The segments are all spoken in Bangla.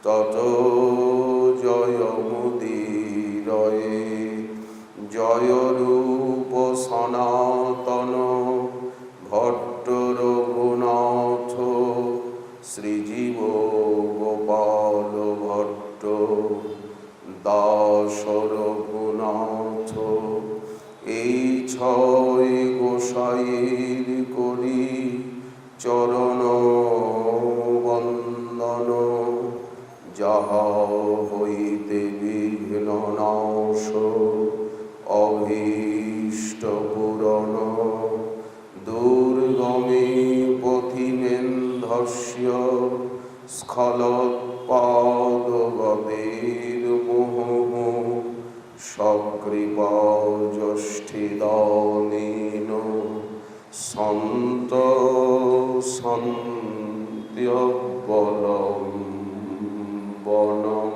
ততো জয়মুদীরয়তে। দাস রঘুনাথ। এই ছয় গোসাইর করি চরণ বন্দন, যাহা হইতে বিঘ্ন নাশ অভীষ্ট পূরণ। দুর্গমে পথিমেন্ধস্য স্খলোৎপাদগতির মুহুঃ, সকৃপা যষ্ঠিদানেন সন্ত সন্ত্যবলম্বনম।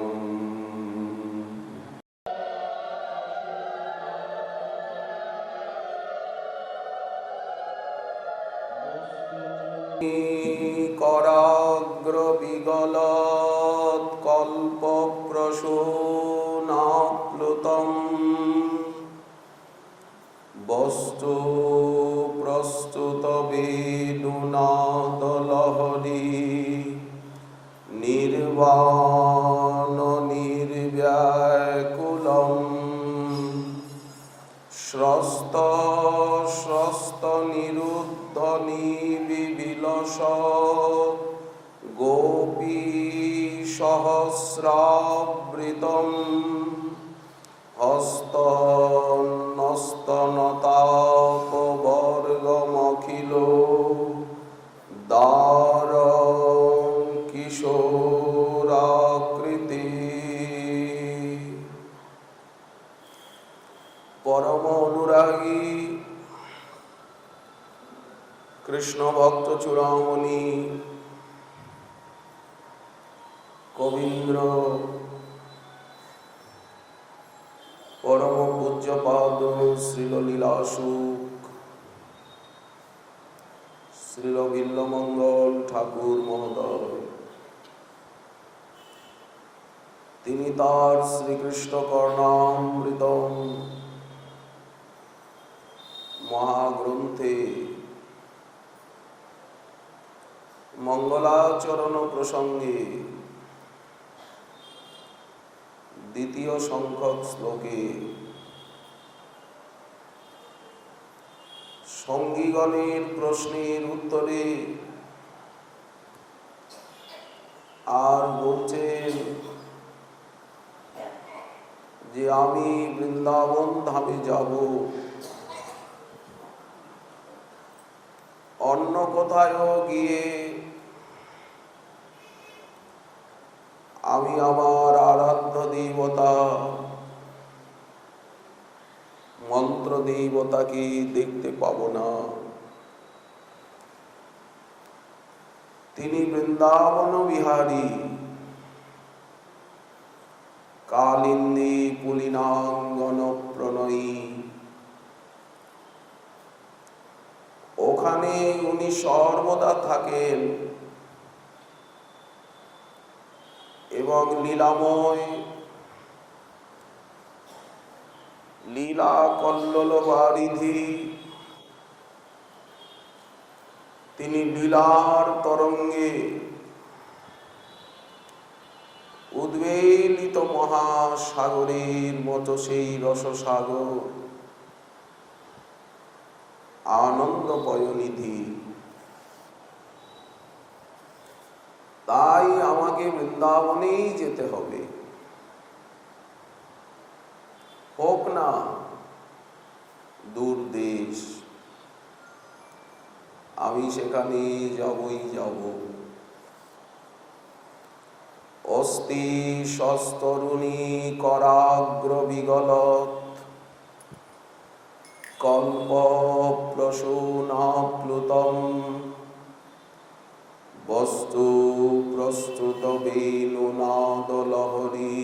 कराग्र विगलत् कल्पप्रसूनाप्लुतं, वस्तु प्रस्तुत वेणुनादलहरी, निर्वाण निर्व्याकुलं स्रस्त स्रस्त निरुद्ध निबिबिलस गोपी सहस्रावृतं, हस्तनस्तनतापवर्गमखिलो दारं किशोराकृति। परम अनुरागी कृष्ण भक्त चूड़ामणि कवीन्द्र परम पूज्यपाद श्रील लीलासुख श्रील बिल्वमंगल ठाकुर महोदय, तिनि तार श्रीकृष्ण कर्णामृत महाग्रंथे मंगलाचरण प्रसंगे द्वितीय संख्यक श्लोके संगीगणेर प्रश्नेर उत्तरे আর বলছেন যে আমি বৃন্দাবন ধামে যাব, অন্য কোথায়ও গিয়ে আমি আমার আরাধ্য দেবতা মন্ত্র দেবতাকে দেখতে পাব না। তিনি বৃন্দাবন বিহারী, কালিন্দী পুলিনাঙ্গন প্রণয়ী। ওখানে উনি সর্বদা থাকেন এবং লীলাময় লীলা কল্লোল বারিধি, তিনি লীলার তরঙ্গে উদ্বেলিত মহাসাগরের মতো সেই রসসাগর আনন্দ পয়নিধি। তাই আমাকে বৃন্দাবনেই যেতে হবে, হোক না দূর দেশ, আমি সেখানে যাবই যাব। অস্তি সস্তরুণী করাগ্র বিগলত কল্প প্রসূনাপ্লুতম, বস্তু প্রস্তুত বেণুনাদলহরী,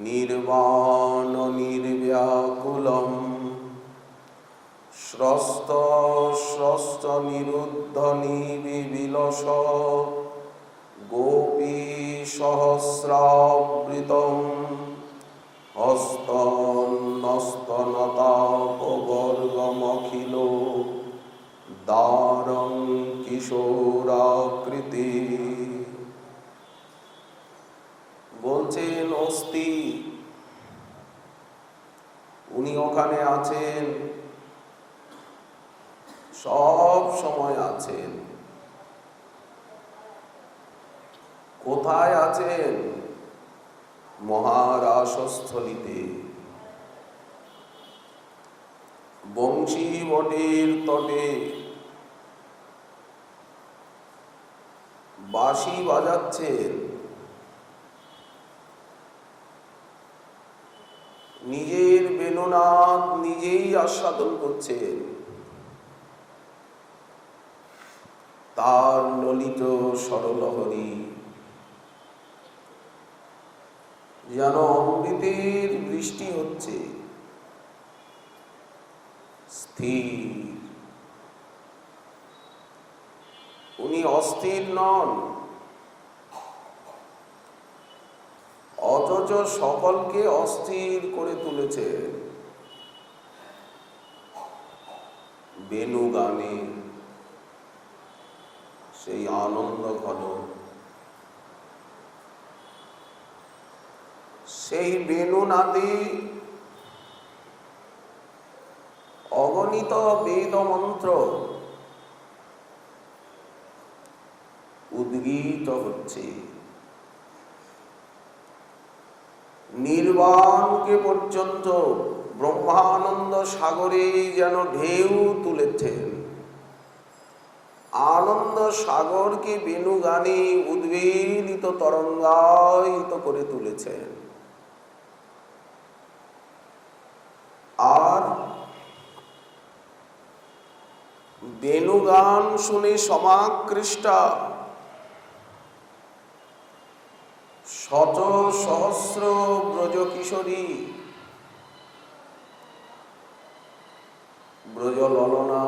নির্বাণ নির্ব্যাকুলম স্রস্ত স্রস্ত নিরুদ্ধ নিবিবিলস গোপী সহস্রাবৃতম, হস্তনস্তনতাপবর্গমখিলো দারং কিশোরাকৃতি। হচ্ছেন অস্থি, উনি ওখানে আছেন, সব সময় আছেন। কোথায় আছেন? মহারাসস্থলিতে, বংশী বটের তটে বাঁশি বাজাচ্ছেন, নিজের বেণুনাদ নিজেই আস্বাদন করছেন। তার ললিত সরলহরি যেন অমৃতের বৃষ্টি হচ্ছে, স্থির। উনি অস্থির নন, অথচ সকলকে অস্থির করে তুলেছেন বেণু গানে, সেই আনন্দ ঘন। সেই বেণু নাদে অগণিত বেদ মন্ত্র উদ্গীত হচ্ছে, নির্বাণকে পর্যন্ত ব্রহ্মানন্দ সাগরে যেন ঢেউ তুলেছেন। আনন্দ সাগরকে বেণু গানে উদ্বেলিত তরঙ্গায়িত করে তুলেছেন। আর বেণুগান শুনে সমাকৃষ্টা শত সহস্র ব্রজ কিশোরী, ব্রজ ললনা,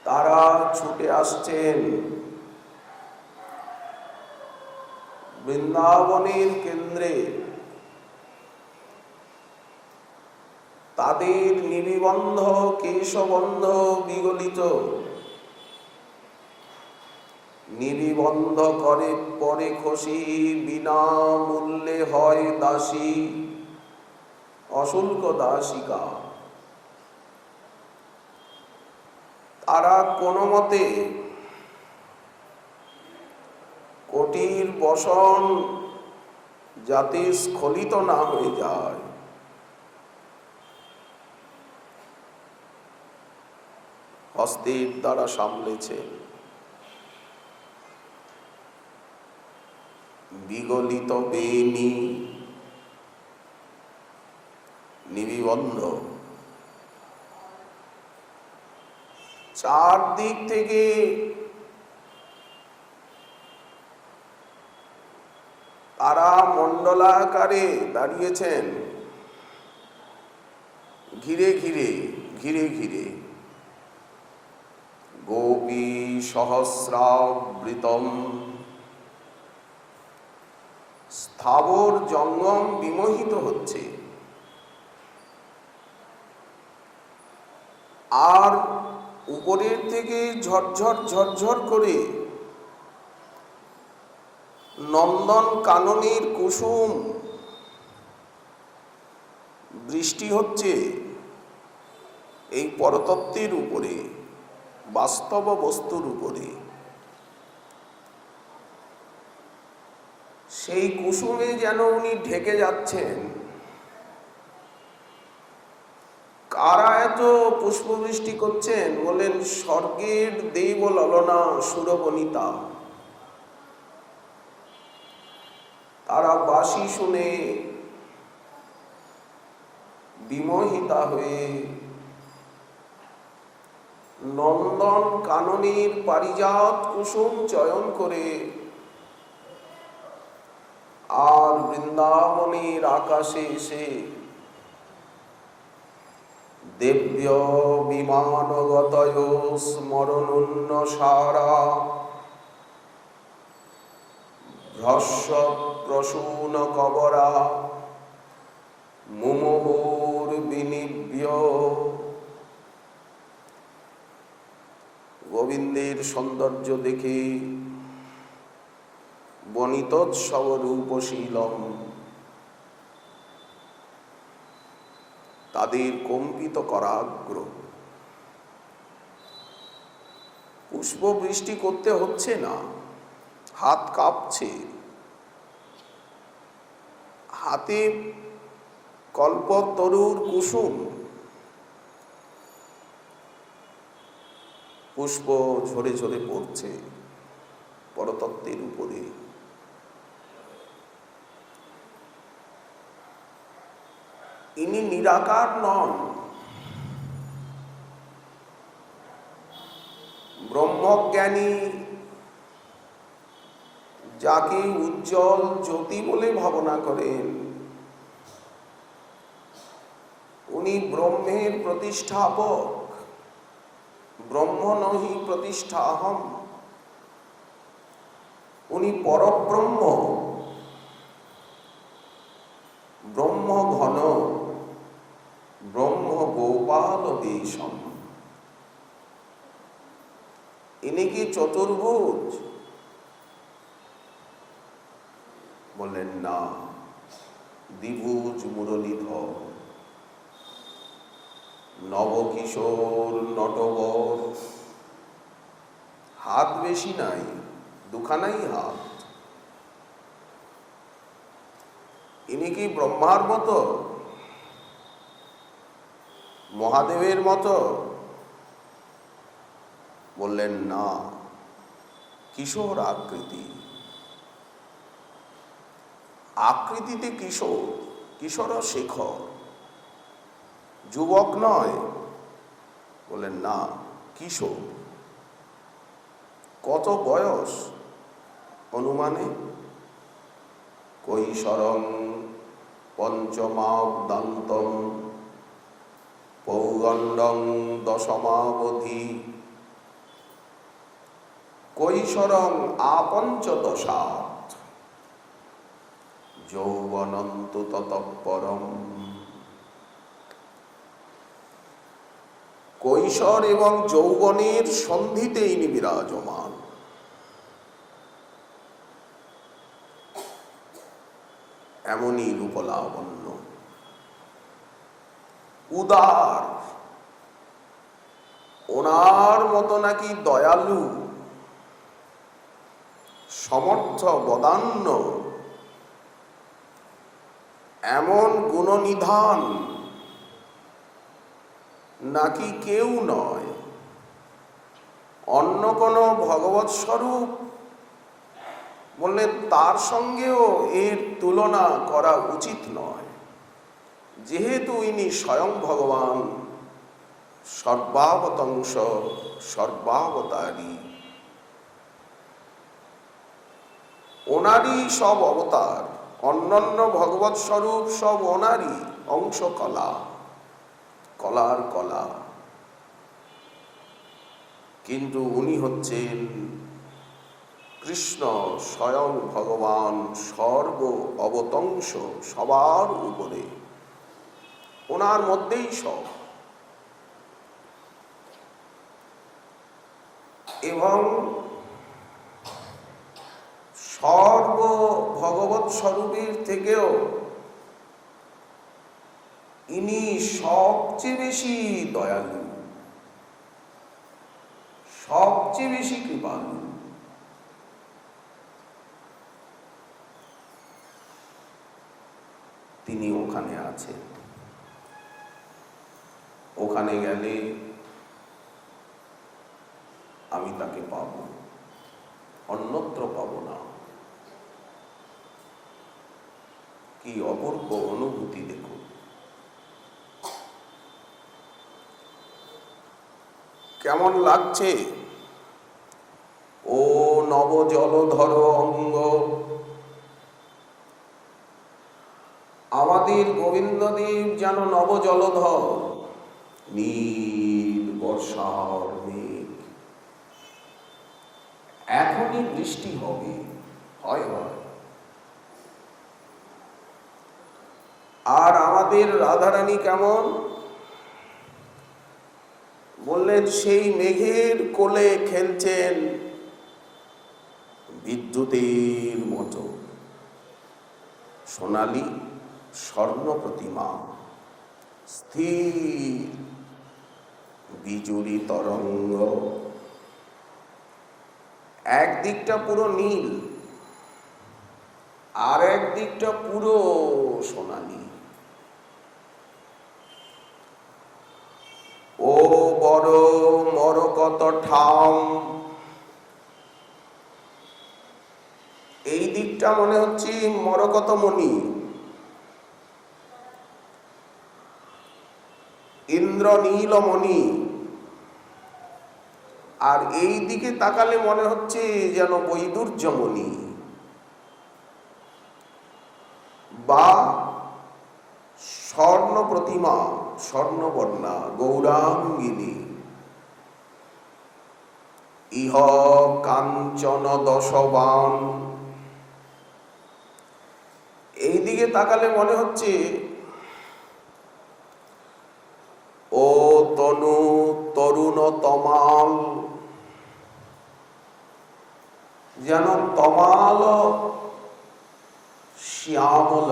তারা ছুটে আসছেন বৃন্দাবনের কেন্দ্রে। তাদের নিবিবন্ধ কেশবন্ধ বিগলিত, নিবিবন্ধ করে পরে খসি, বিনামূল্যে হয় দাসী, অশুল্ক দাসিকা। তারা কোনো মতে কোটির বসন যাতে স্খলিত না হয়ে যায়, হস্তের দ্বারা সামলেছে। বিগলিত বেণী নিবিবন্ধ, চারদিক থেকে তারা মণ্ডলাকারে দাঁড়িয়েছেন, ঘিরে ঘিরে ঘিরে ঘিরে। গোপী সহস্রাবৃতম, স্থাবর জঙ্গম বিমোহিত হচ্ছে। আর উপরের থেকে ঝরঝর ঝরঝর করে নন্দন কাননের কুসুম বৃষ্টি হচ্ছে এই পরতত্ত্বের উপরে, বাস্তব বস্তুর উপরে। সেই কুসুমে যেন উনি ঢেকে যাচ্ছেন। কারা এত পুষ্পবৃষ্টি করছেন? বলেন স্বর্গের দেব ললনা সুরবনিতা। তারা বাঁশি শুনে বিমোহিতা হয়ে নন্দন কাননের পারিজাত কুসুম চয়ন করে আর বৃন্দাবনের আকাশে এসে দেব্য বিমানগতয় স্মরণুন্ন সারা ভ্রস্ব প্রসূন কবরা মুমুহুর বিনিব্য। গোবিন্দের সৌন্দর্য দেখে বনিতোৎসব রূপশীলম, তাদের কম্পিত করাগ্র। পুষ্প বৃষ্টি করতে হচ্ছে না, হাত কাঁপছে, হাতে কল্পতরুর কুসুম, পুষ্প ঝরে ঝরে পড়ছে পরতত্ত্বের উপরে। ইনি নিরাকার নন, ব্রহ্মজ্ঞানী যাকে উজ্জ্বল জ্যোতি বলে ভাবনা করেন, উনি ব্রহ্মের প্রতিষ্ঠাপক। ব্রহ্ম নহি প্রতিষ্ঠাহম, উনি পরব্রহ্ম, ব্রহ্ম ঘন, ব্রহ্ম গোপাল বেশম। ইনি কি চতুর্ভুজ? বললেন না, দ্বিভুজ মুরলীধর, নবকিশোর নটবর। হাত বেশি নাই, দুখানাই হাত। ইনি কি ব্রহ্মার মতো, মহাদেবের মতো? বললেন না, কিশোর আকৃতি। আকৃতিতে কিশোর, কিশোর শেখর, যুবক নয়। বললেন না, কিশোর। কত বয়স অনুমানে? কৈশোরং পঞ্চমাব্দান্তম পৌগণ্ডং দশমাবধি, কৈশোরং আপঞ্চদশাৎ যৌবনন্তু ততঃপরম। কৈশোর এবং যৌবনের সন্ধিতে ইনি বিরাজমান। এমনই রূপলাবণ্য, উদার। ওনার মতো নাকি দয়ালু, সমর্থ, বদান্য, এমন গুণনিধান নাকি কেউ নয়। অন্য কোনো ভগবৎ স্বরূপ বললে তার সঙ্গেও এর তুলনা করা উচিত নয়, যেহেতু ইনি স্বয়ং ভগবান, সর্বাবতংশ, সর্বাবতারী। ওনারই সব অবতার, অন্যান্য ভগবৎ স্বরূপ সব ওনারই অংশ, কলা, কলার কলা। কিন্তু উনি হচ্ছেন কৃষ্ণ, স্বয়ং ভগবান, সর্ব অবতংশ, সবার উপরে, ওনার মধ্যেই সব। এবং সর্ব ভগবৎ স্বরূপের থেকেও ইনি সবচেয়ে বেশি দয়ালু, সবচেয়ে বেশি কৃপালু। তিনি ওখানে আছেন। ওখানে গেলে আমি তাকে পাব, অন্যত্র পাব না। কি অপূর্ব অনুভূতি দেখুন। কেমন লাগছে? ও নব জলধর অঙ্গ, আমাদের গোবিন্দদেব যেন নব জলধর, নীল বর্ষার মেঘ। এখনই বৃষ্টি হবে, হয় হয়। আর আমাদের রাধারানী কেমন? বললেন সেই মেঘের কোলে খেলছেন বিদ্যুতের মতো সোনালী স্বর্ণ প্রতিমা, স্থির বিজুরি তরঙ্গ। একদিকটা পুরো নীল, আর একদিকটা পুরো সোনালী। ও বড় মরকত ঠাম, এই দিকটা মনে হচ্ছে মরকত মণি, ইন্দ্রনীলমণি। আর এই দিকে তাকালে মনে হচ্ছে যেন বৈদুর্যমণি বা স্বর্ণ প্রতিমা, স্বর্ণবর্ণা গৌরাঙ্গিনী। ইহ কাঞ্চন দশবান, এই দিকে তাকালে মনে হচ্ছে ও তনু তরুণ তমাল, যেন তমাল শ্যামল,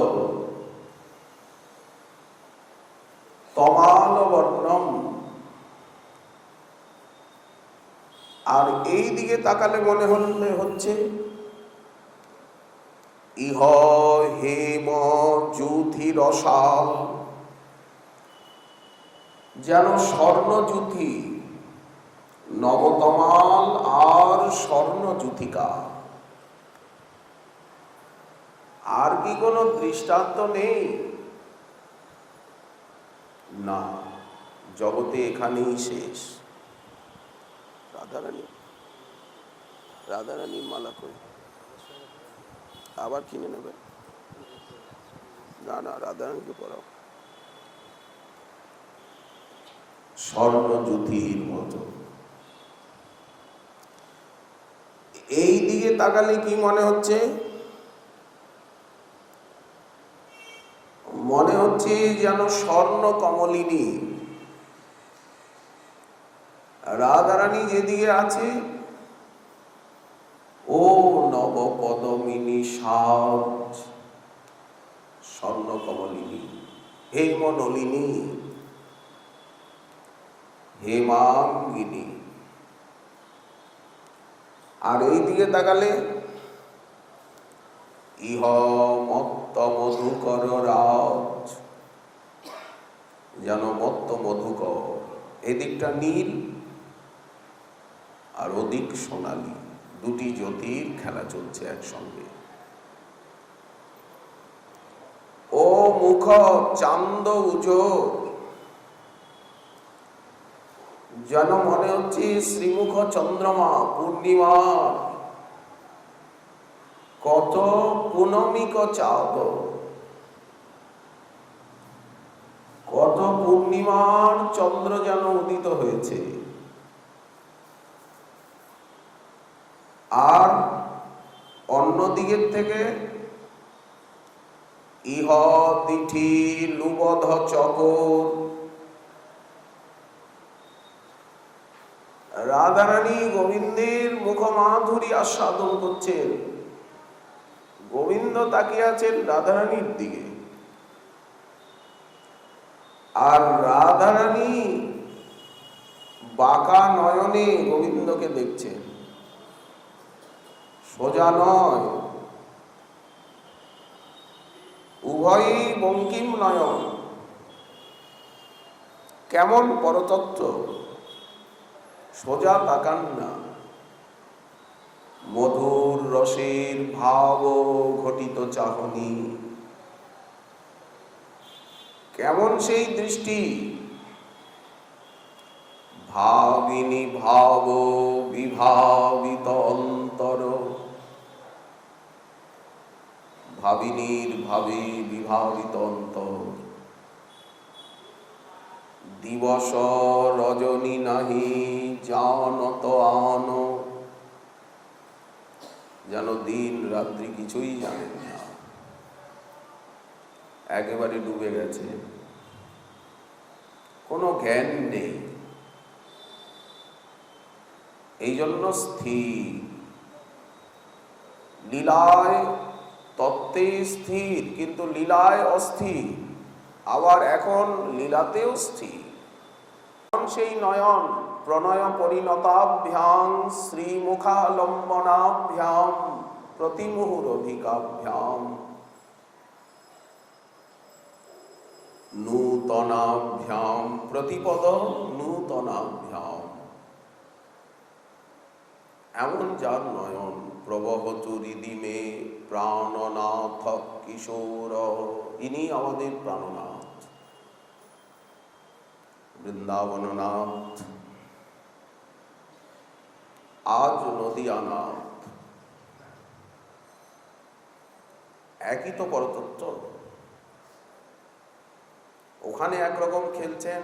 তমাল বর্ণম। আর এই দিকে তাকালে মনে হচ্ছে ইহ হেম জ্যোতি রসাল, যেন স্বর্ণজ্যোতি, নবতমাল আর স্বর্ণজ্যোতিকা। আর কি কোনো দৃষ্টান্ত নেই? না, জগতে এখানেই শেষ। রাধারানী, রাধারানীর মালা কই? আবার কিনে নেবে? না না, রাধারানীকে পড়াও। স্বর্ণজ্যোতির মতো। এই দিকে তাকালে কি মনে হচ্ছে? মনে হচ্ছে যেন স্বর্ণ কমলিনী। রাধারানী যেদিকে আছে, ও নবপদমিনী সাজ, স্বর্ণ কমলিনী, হেমনলিনী, হেমাঙ্গিনী। আর এই দিকে তাকালে ইহ মত্ত মধুকর রাজ, যেন মত্ত মধুকর। এদিকটা নীল আর ওদিক সোনালী, দুটি জ্যোতির খেলা চলছে একসঙ্গে। ও মুখ চান্দ উজোর, যেন মনে হচ্ছে শ্রীমুখ চন্দ্রমা পূর্ণিমা। কত পুনমিক চাঁদ, কত পূর্ণিমার চন্দ্র যেন উদিত হয়েছে। আর অন্যদিকের থেকে ইহ তিথি লুবধ চকর। রাধারানী গোবিন্দের মুখমাধুরী আস্বাদন করছেন। গোবিন্দ তাকিয়ে আছেন রাধারানীর দিকে, আর রাধারানী বাঁকা নয়নে গোবিন্দকে দেখছেন, সোজা নয়, উভয়ই বঙ্কিম নয়ন। কেমন পরতত্ত্ব! সোজা তাকান না, মধুর রসের ভাব ঘটিত চাহনি। কেমন সেই দৃষ্টি! ভাবিনী ভাব বিভাবিত অন্তর, ভাবিনীর ভাবে বিভাবিত অন্তর। দিবস রজনী নাহি জানত আন, যেন দিন রাত্রি কিছুই জানেন না, একেবারে ডুবে গেছে, কোনো জ্ঞান নেই। এই জন্য স্থির। লীলায় তত্ত্বে স্থির, কিন্তু লীলায় অস্থির, আবার এখন লীলাতেও স্থির। সেই নয়ন প্রণয় পরিণতাভ্যাং শ্রীমুখালম্বনাভ্যাং প্রতিমুহুরধিকাভ্যাং নূতনাভ্যাং প্রতিপদ নূতনাভ্যাং। এমন যার নয়ন প্রবহতু হৃদিমে প্রাণনাথ কিশোর, ইনি আমাদের প্রাণনাথ, বৃন্দাবননাথ, আজ নদিয়ানাথ। একই তো পরতত্ত্ব। ওখানে একরকম খেলছেন,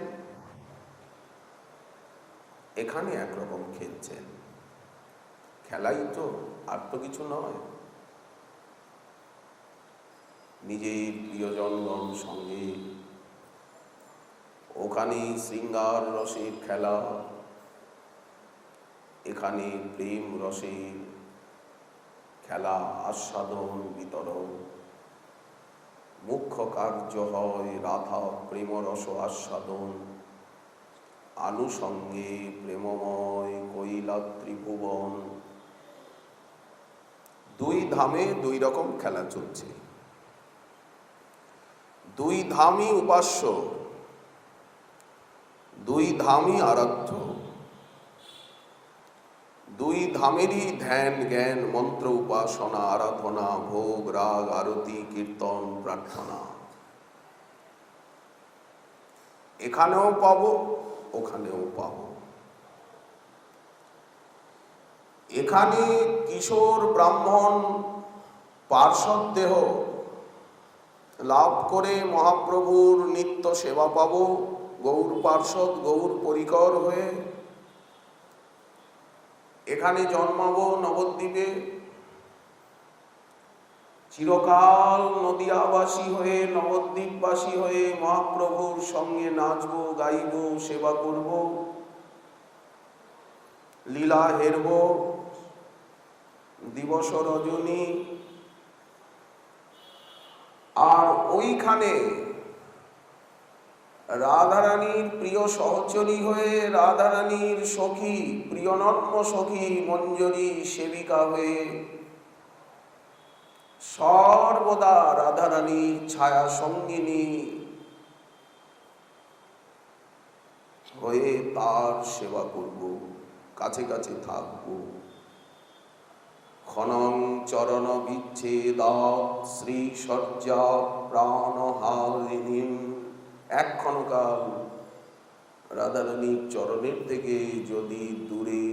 এখানে একরকম খেলছেন। খেলাই তো, আর তো কিছু নয়। নিজের প্রিয়জনগণ সঙ্গে ওখানে শৃঙ্গার রসের খেলা, এখানে প্রেম রসের খেলা, আস্বাদন বিতরণ। মুখ্য কার্য হয় রাধা প্রেম রস আস্বাদন, আনুষঙ্গে প্রেমময় কৈলাত্রী ভুবন। দুই ধামে দুই রকম খেলা চলছে। দুই ধামই উপাস্য, দুই ধামই আরাধ্য, দুই ধামেরই ধ্যান জ্ঞান মন্ত্র উপাসনা আরাধনা ভোগ রাগ আরতি কীর্তন প্রার্থনা। এখানেও পাবো, ওখানেও পাবো। এখানে কিশোর ব্রাহ্মণ পার্ষদ দেহ লাভ করে মহাপ্রভুর নিত্য সেবা পাব, গৌর পার্ষদ গৌর পরিকর হয়ে। এখানে জন্মাবো নবদ্বীপে, চিরকাল নদিয়াবাসী হয়ে নবদ্বীপবাসী হয়ে মহাপ্রভুর সঙ্গে নাচবো গাইব সেবা করব, লীলা হেরব দিবস রজনী। আর ওইখানে রাধারানীর প্রিয় সহচরী হয়ে রাধারানীর সখী প্রিয়নন্ম সখী মঞ্জরী সেবিকা হয়ে সর্বদা রাধারানীর ছায়া সঙ্গিনী হয়ে তার সেবা করব, কাছে কাছে থাকব। ক্ষণং চরণ বিচ্ছেদাৎ শ্রী সজ্জা প্রাণহারিণী। এক ক্ষণকাল রাধারানীর চরণের থেকে যদি দূরে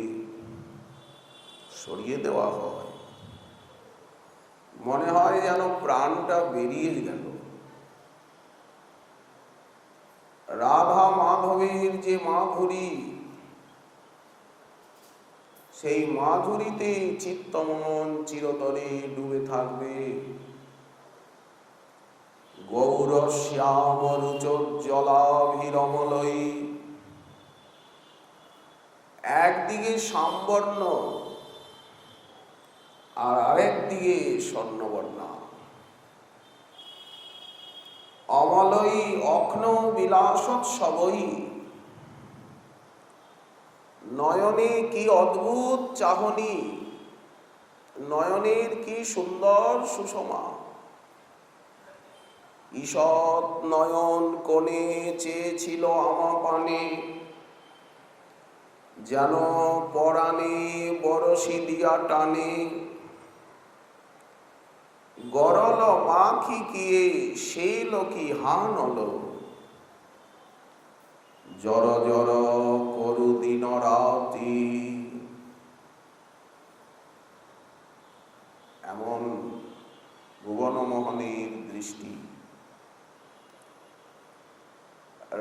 সরিয়ে দেওয়া হয়, মনে হয় যেন প্রাণটা বেরিয়ে গেল। রাধা মাধবের যে মাধুরী, সেই মাধুরীতে চিত্তমন চিরতরে ডুবে থাকবে। গৌর শ্যাম রুচোজ্জ্বলাভিরমলয়ী, একদিকে শ্যামবর্ণ আর আরেকদিকে স্বর্ণবর্ণ, অমলয়ী অখ্ন বিলাসোৎসবই। নয়নে কি অদ্ভুত চাহনি, নয়নের কি সুন্দর সুষমা। ঈষৎ নয়ন কোণে চেয়েছিল আমা পানে, যেন পরাণে বরশি দিয়া টানে। গরল মাখি কিয়ে সেই লোকি হানল, জর জর করু দিন রাতি। এমন ভুবনমোহনের দৃষ্টি।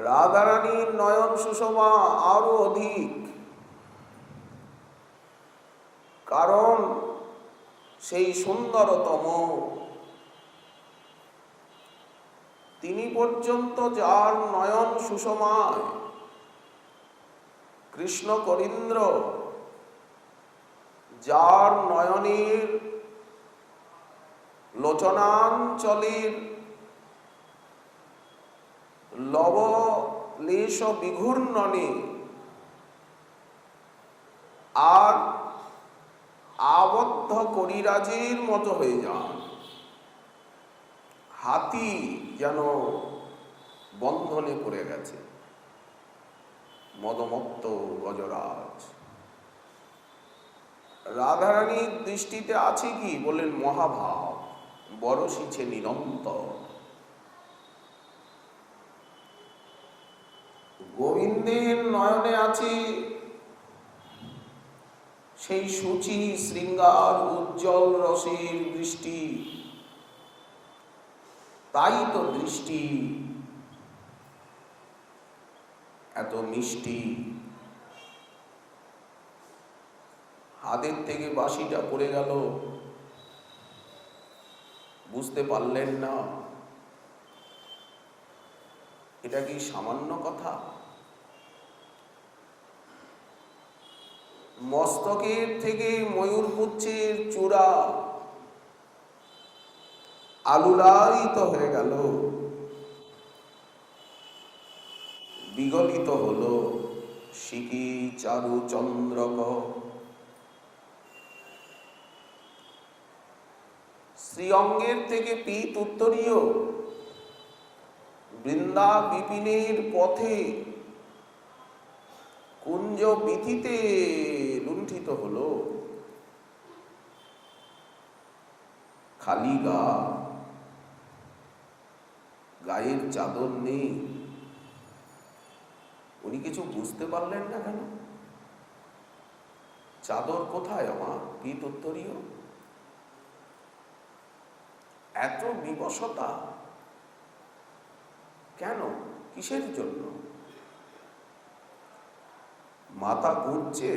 রাধারানীর নয়ন সুষমা আরো অধিক, কারণ সেই সুন্দরতম তিনি পর্যন্ত যার নয়ন সুষমায়, কৃষ্ণ করিন্দ্র যার নয়নের লোচনাঞ্চলের লবলেশ বিঘূর্ণনে আর আবদ্ধ করিরাজের মতো হয়ে যান। হাতি যেন বন্ধনে পড়ে গেছে, মদমত্ত গজরাজ। রাধারানীর দৃষ্টিতে আছে কি? বললেন মহাভাব বরসিছে নিরন্তর। গোবিন্দের নয়নে আছে সেই সূচি শৃঙ্গার উজ্জ্বল রসের দৃষ্টি। তাই তো দৃষ্টি এত মিষ্টি। হাতের থেকে বাঁশিটা পড়ে গেল, বুঝতে পারলেন না। এটা কি সামান্য কথা? মস্তকের থেকে ময়ূরপুচ্ছের চূড়া আলুলায়িত হয়ে গেল, বিগলিত হলো শিখি চারু চন্দ্রক। শ্রীঅঙ্গের থেকে পীত উত্তরীয় বৃন্দা বিপিনের পথে কুঞ্জ বিথিতে লুণ্ঠিত হলো। খালি গা, গায়ের চাদর নেই। উনি কিছু বুঝতে পারলেন না কেন? চাদর কোথায় আমার? পীত উত্তরীয়। এত বিবশতা কেন? কিসের জন্য? মাথা ঘুরছে,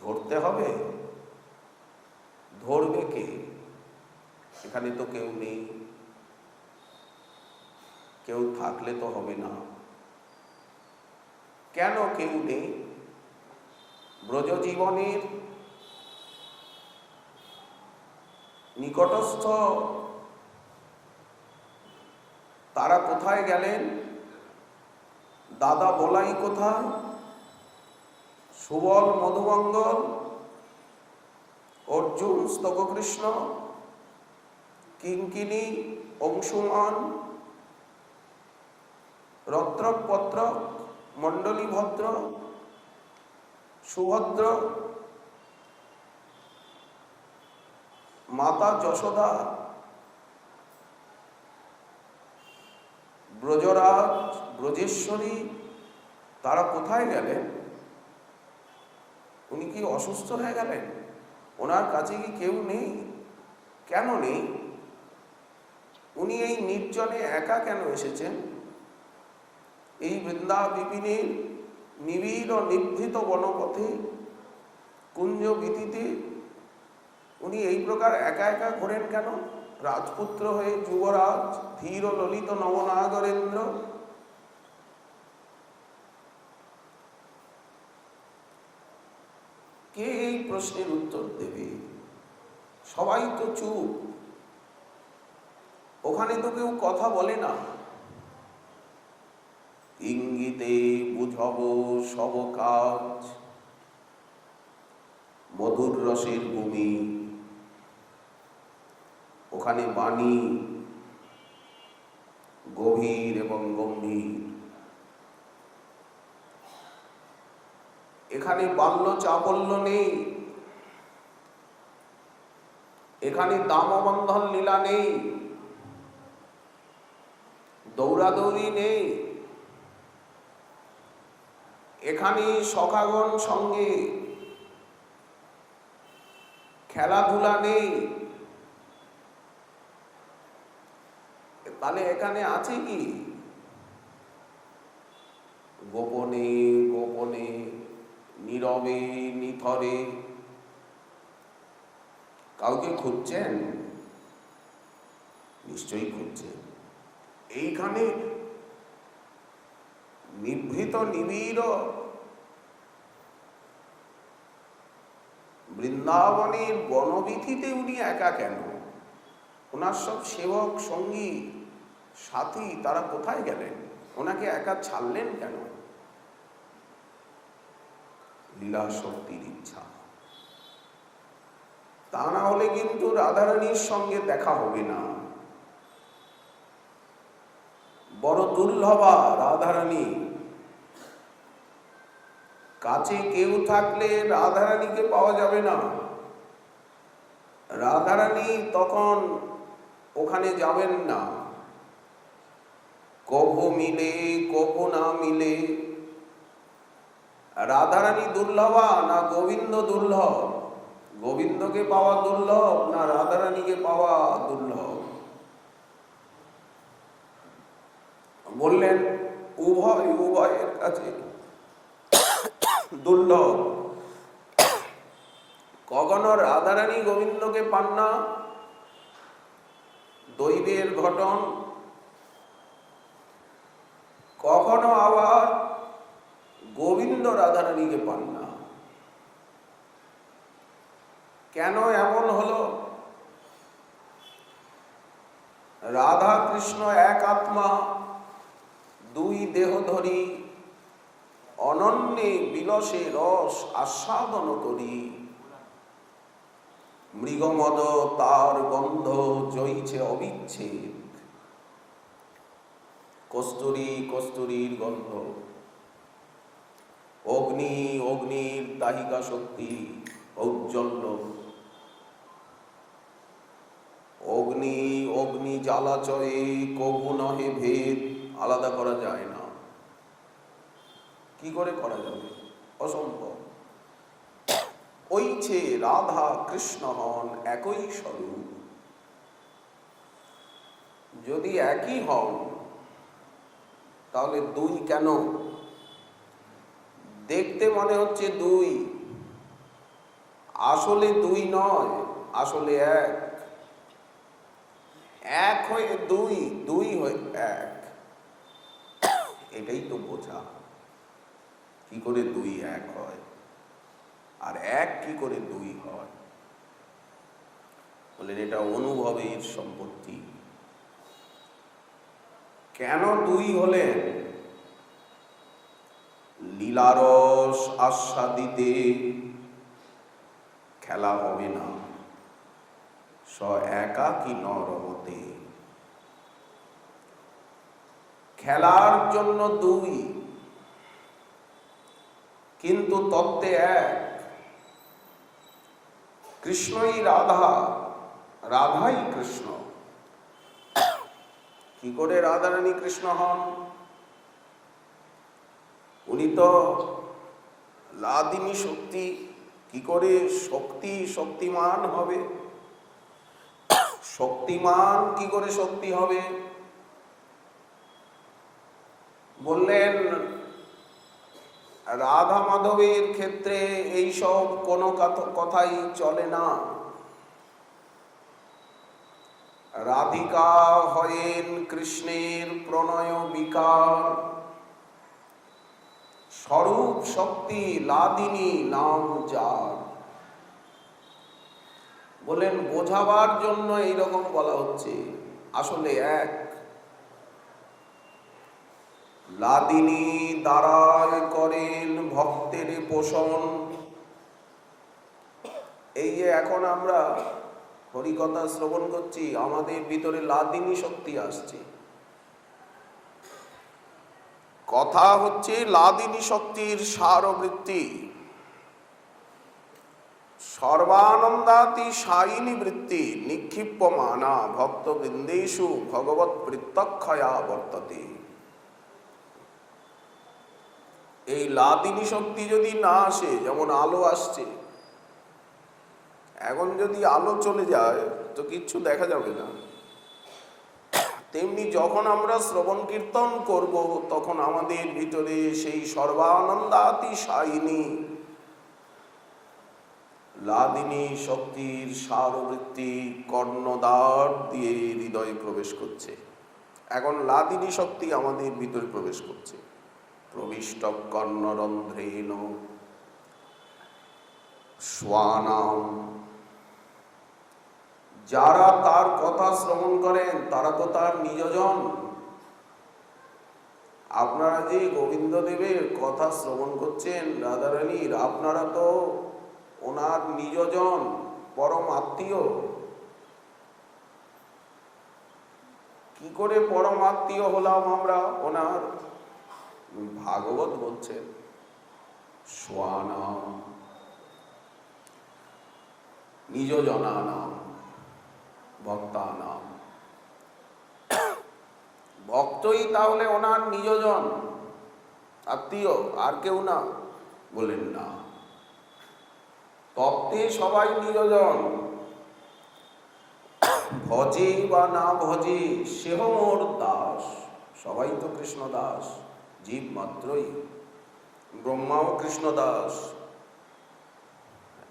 ধরতে হবে। ধরবে কে? এখানে তো কেউ নেই। কেউ থাকলে তো হবে না। কেন কেউ নেই? ব্রজ জীবনের নিকটস্থ তারা কোথায় গেলেন? দাদা বলাই কোথায়? সুবল মধুমঙ্গল, অর্জুন স্তবকৃষ্ণ, কিঙ্কিনী অংশুমান, রত্রক পত্রক, মণ্ডলী ভদ্র, সুভদ্র, মাতা যশোদা, ব্রজরাজ ব্রজেশ্বরী, তারা কোথায় গেলেন? উনি কি অসুস্থ হয়ে গেলেন? ওনার কাছে কি কেউ নেই? কেন নেই? উনি এই নির্জনে একা কেন এসেছেন? এই বৃন্দা বিপিনের নিবিড় ও নিভৃত বনপথে কুঞ্জ বিথিতে উনি এই প্রকার একা একা ঘোরেন কেন? রাজপুত্র হয়ে যুবরাজ, ধীর ও ললিত নবনাগরেন্দ্র। কে এই প্রশ্নের উত্তর দেবে? সবাই তো চুপ। ওখানে তো কেউ কথা বলে না। ইঙ্গিতে বুঝব সব কাজ, মধুর রসের ভূমি। ওখানে বাণী গভীর এবং গম্ভীর। এখানে বাল্য চাপল্য নেই। এখানে দামবন্ধন লীলা নেই, দৌড়াদৌড়ি নেই। এখানে সখাগণ সঙ্গে খেলাধুলা নেই। তাহলে এখানে আছে কি? গোপনে গোপনে, নীরবে নিথরে কাউকে খুঁজছেন? নিশ্চয়ই খুঁজছেন। এইখানে নিভৃত নিবিড় বৃন্দাবনের বনবিথিতে উনি একা কেন? ওনার সব সেবক সঙ্গী সাথী তারা কোথায় গেলেন? ওনাকে একা ছাড়লেন কেন? লীলা শক্তির ইচ্ছা। তা না হলে কিন্তু রাধারানীর সঙ্গে দেখা হবে না। বড় দুর্লভা রাধারানী। কাছে কেউ থাকলে রাধারানীকে পাওয়া যাবে না। রাধারানী তখন ওখানে যাবেন না। কভু মিলে কভু না মিলে। রাধারানী দুর্লভা না গোবিন্দ দুর্লভ? গোবিন্দকে পাওয়া দুর্লভ না রাধারানীকে পাওয়া দুর্লভ? বললেন উভয়ের কাছে দুর্লভ। কখনো রাধারানী গোবিন্দকে পান না, দৈবের ঘটন। কখনো আবার গোবিন্দ রাধারানীকে পান না। কেন এমন হলো? রাধা কৃষ্ণ এক আত্মা, দুই দেহধরী, অনন্যে বিলসে রস আস্বাদন করি। মৃগমদ তার গন্ধ জইছে অবিচ্ছেদ। কস্তুরী কস্তুরীর গন্ধ। অগ্নি অগ্নির দাহিকা শক্তি ঔজ্জ্বল্য। অগ্নি অগ্নি জ্বালাচয়ে কভু নহে ভেদ। আলাদা করা যায় না। কি করে করা যাবে? অসম্ভব। ওইছে রাধা কৃষ্ণ হন একই স্বরূপ। যদি একই হন তাহলে দুই কেন? দেখতে মনে হচ্ছে দুই, আসলে দুই নয়, আসলে এক। এক হয়ে দুই, দুই হয়ে এক। এটাই তো বোঝা। কি করে দুই এক হয় আর এক কি করে দুই হয়? বলেন এটা অনুভবের সম্পত্তি। কেন দুই হলেন? লীলারস আস্বাদিতে খেলা হবে না, স একাকী নরমতে। খেলার জন্য দুই, কিন্তু তত্ত্বে এক। কৃষ্ণই রাধা, রাধাই কৃষ্ণ। কি করে রাধারানী কৃষ্ণ হন? উনি তো লাদিনী শক্তি। কি করে শক্তি শক্তিমান হবে? শক্তিমান কি করে শক্তি হবে? বললেন রাধা মাধবের ক্ষেত্রে এইসব কোনো কথাই চলে না। রাধিকা হয়েন কৃষ্ণের প্রণয় বিকার। স্বরূপ শক্তি লাদিনী নাম যার। বলেন বোঝাবার জন্য এইরকম বলা হচ্ছে, আসলে এক। লাদিনী দ্বারায় করেন ভক্তের পোষণ। এই যে এখন আমরা হরিকথা শ্রবণ করছি, আমাদের ভিতরে লাদিনী শক্তি আসছে। কথা হচ্ছে লাদিনী শক্তির সারবৃত্তি। সর্বানন্দাতি সায়িনী বৃত্তি নিক্ষিপ্যমানা ভক্তবৃন্দেষু ভগবৎ প্রত্যক্ষয়া বর্ততে। এই লাদিনী শক্তি যদি না আসে, যেমন আলো আসছে, এখন যদি আলো চলে যায় তো কিচ্ছু দেখা যাবে না। তেমনি যখন আমরা শ্রবণ কীর্তন করব তখন আমাদের ভিতরে সেই সর্বানন্দাতি সায়িনী লাদিনী শক্তির সারবৃত্তি কর্ণদ্বার দিয়ে হৃদয়ে প্রবেশ করছে। এখন লাদিনী শক্তি আমাদের ভিতরে প্রবেশ করছে। প্রবিষ্ট কর্ণরন্ধ্রেণ স্বানাম। যারা তার কথা শ্রবণ করেন তারা তো তার নিজজন। আপনারা যে গোবিন্দ দেবের কথা শ্রবণ করছেন রাধারানীর, আপনারা তো ওনার নিজজন, পরম আত্মীয়। কি করে পরম আত্মীয় হলাম আমরা ওনার? ভাগবত বলছেন স্বানাম নিজজনানাম ভক্তানাম। ভক্তই তাহলে ওনার নিজজন, আত্মীয়, আর কেউ না? বলেন না, তত্ত্বে সবাই নিজজন। ভজে বা না ভজে সেহ মোর দাস। সবাই তো কৃষ্ণ দাস, জীব মাত্রই। ব্রহ্মাও কৃষ্ণ দাস,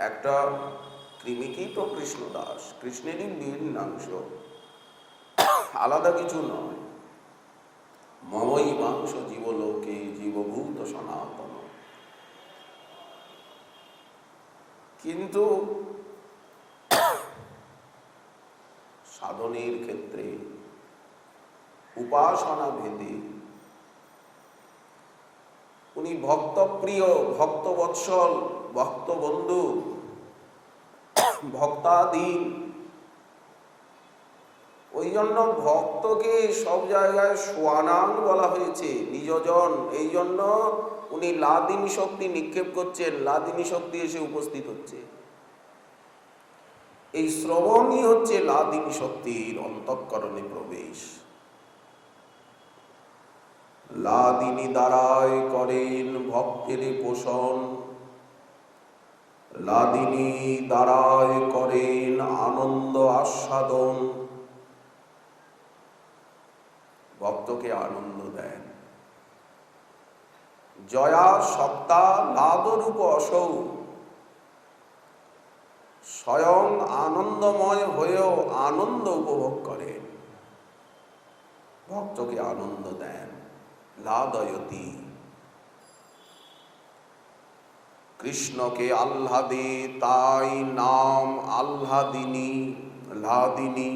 একটা কৃমিকেই তো কৃষ্ণ দাস, কৃষ্ণেরই ভিন্নাংশ, আলাদা কিছু নয়। মমই মাংস জীবলোকে জীবভূত সনাতন। কিন্তু সাধনের ক্ষেত্রে উপাসনা ভেদে উনি ভক্তপ্রিয়, ভক্তবৎসল, ভক্তবন্ধু, ভক্তাধীন। ওই জন্য ভক্তকে সব জায়গায় স্বানাম বলা হয়েছে, নিজজন। এই জন্য উনি লাদিনী শক্তি নিক্ষেপ করছেন, লাদিনী শক্তি এসে উপস্থিত হচ্ছে। এই শ্রবণই হচ্ছে লাদিনী শক্তির অন্তঃকরণে প্রবেশ। লাদিনী দ্বারাই করেন ভক্তের পোষণ, লাদিনী দ্বারাই করেন আনন্দ আস্বাদন। ভক্তকে আনন্দ দেন। জয়া সত্তা লাদরূপ অসৌ, স্বয়ং আনন্দময় হয়েও আনন্দ উপভোগ করেন। ভক্তকে আনন্দ দেন। লাদয়তি, কৃষ্ণকে আহ্লাদে, তাই নাম আহ্লাদিনী, লাদিনী।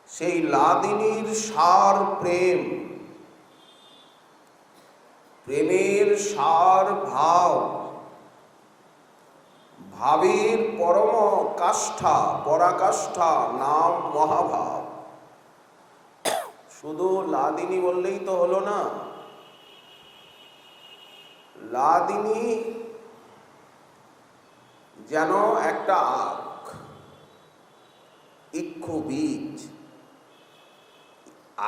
সেই লাদিনীর সার প্রেম, প্রেমের সার ভাব, ভাবের পরম কাষ্ঠা, পরাকাষ্ঠা নাম মহাভাব। শুধু লাদিনী বললেই তো হলো না। লাদিনী যেন একটা আখ, ইক্ষু বীজ।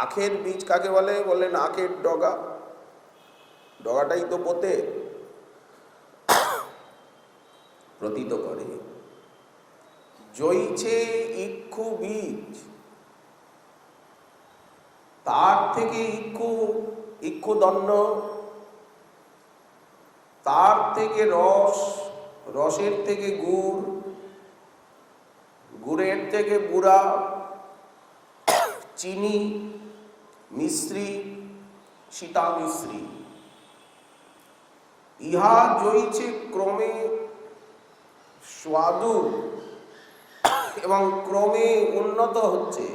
আখের বীজ কাকে বলে? বলেন আখের ডগা। ডগাটাই তো পোতে, প্রতীত করে। জইছে ইক্ষু বীজ, তার থেকে ইক্ষুদণ্ড, তার থেকে রস, রসের থেকে গুড়, গুড়ের থেকে গুড়া, চিনি, মিশ্রি, সীতা মিশ্রি। ইহা জইছে ক্রমে স্বাদু এবং ক্রমে উন্নত হচ্ছে,